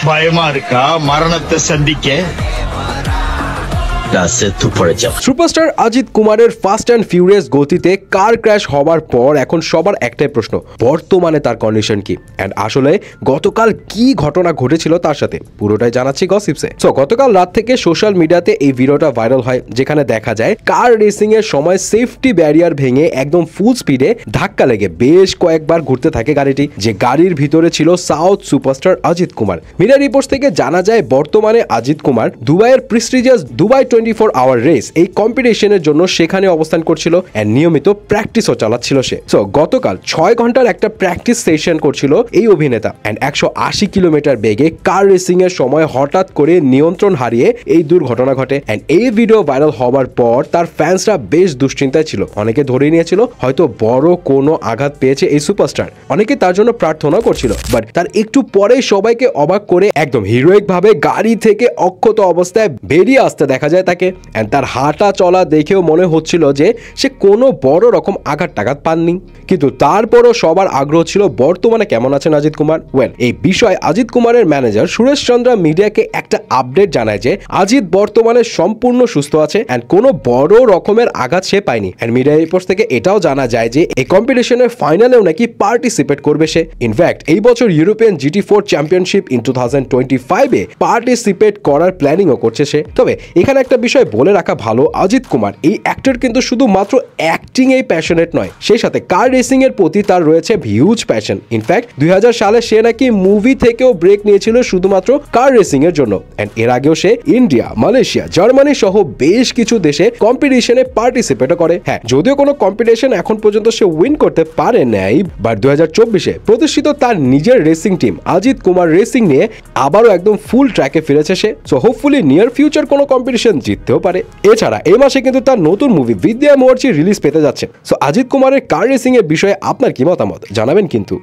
பயமா இருக்கா மரணத்தை சந்திக்க? সুপারস্টার অজিত কুমারের ফাস্ট অ্যান্ড ফিউরিয়াস গতিতে কার ক্র্যাশ হওয়ার পর এখন সবার একটাই প্রশ্ন, বর্তমানে তার কন্ডিশন কি, এন্ড আসলে গতকাল কি ঘটনা ঘটেছিল তার সাথে পুরোটাই জানাচ্ছি গসিপসে। সো গতকাল রাত থেকে সোশ্যাল মিডিয়াতে এই ভিডিওটা ভাইরাল হয়, যেখানে দেখা যায় কার রেসিং এর সময় সেফটি ব্যারিয়ার ভেঙে একদম ফুল স্পিডে ধাক্কা লেগে বেশ কয়েকবার ঘুরতে থাকে গাড়িটি, যে গাড়ির ভিতরে ছিল south superstar Ajit Kumar. Media reports থেকে জানা যায় বর্তমানে অজিত কুমার দুবাইয়ের প্রেস্টিজিয়াস দুবাই 24 আওয়ার রেস এই কম্পিটিশনের জন্য সেখানে অবস্থান করছিল এন্ড নিয়মিত প্র্যাকটিসও চালাচ্ছিল সে। সো গতকাল 6 ঘন্টার একটা প্র্যাকটিস সেশন করছিল এই অভিনেতা এন্ড 180 কিলোমিটার বেগে কার রেসিং এর সময় হঠাৎ করে নিয়ন্ত্রণ হারিয়ে এই দুর্ঘটনা ঘটে এন্ড এই ভিডিও ভাইরাল হওয়ার পর তার ফ্যান্সরা বেশ দুশ্চিন্তায় ছিল। অনেকে ধরে নিয়েছিল হয়তো বড় কোনো আঘাত পেয়েছে এই সুপারস্টার, অনেকে তার জন্য প্রার্থনা করছিল, বাট তার একটু পরে সবাইকে অবাক করে একদম হিরোইক ভাবে গাড়ি থেকে অক্ষত অবস্থায় বেরিয়ে আসতে দেখা যায় তাকে। এন্ড তার হাঁটা চলা দেখেও মনে হচ্ছিল যে সে কোনো বড় রকম আঘাত টাঘাত পাননি, কিন্তু তারপরও সবার আগ্রহ ছিল বর্তমানে কেমন আছেন অজিত কুমার। ওয়েল, এই বিষয়ে অজিত কুমারের ম্যানেজার সুরেশ চন্দ্রা মিডিয়াকে একটা আপডেট জানায় যে অজিত বর্তমানে সম্পূর্ণ সুস্থ আছে এন্ড কোনো বড় রকমের আঘাত সে পায়নি। এন্ড মিডিয়া রিপোর্টস থেকে এটাও জানা যায় যে এই কম্পিটিশনের ফাইনালেও নাকি পার্টিসিপেট করবে সে। ইনফ্যাক্ট এই বছর European GT4 championship in 2025 participate করার প্ল্যানিংও করছে সে। তবে এখানে একটা বিষয় বলে রাখা ভালো, অজিত কুমার এই অ্যাক্টর কিন্তু শুধুমাত্র অ্যাক্টিং এই প্যাশনেট নয়, সেই সাথে কার রেসিং এর প্রতি তার রয়েছে হিউজ প্যাশন। ইনফ্যাক্ট 2000 সালে সে নাকি মুভি থেকেও ব্রেক নিয়েছিল শুধুমাত্র কার রেসিং এর জন্য এন্ড এর আগেও সে ইন্ডিয়া, মালয়েশিয়া, জার্মানি সহ বেশ কিছু দেশে কম্পিটিশনে পার্টিসিপেটও করে। হ্যাঁ, যদিও কোনো কম্পিটিশন এখন পর্যন্ত সে উইন করতে পারে নাই, বাট 2024 প্রতিষ্ঠিত তার নিজের racing team Ajit Kumar racing নিয়ে আবারও একদম ফুল ট্র্যাকে ফিরেছে সে। সো হোপফুলি নিয়ার ফিউচার কোনো কম্পিটিশন জিততেও পারে। এছাড়া এই মাসে কিন্তু তার নতুন মুভি বিদ্যা মোর্চি রিলিজ পেতে যাচ্ছে। সো অজিত কুমারের কার রেসিং এর বিষয়ে আপনার কি মতামত জানাবেন কিন্তু।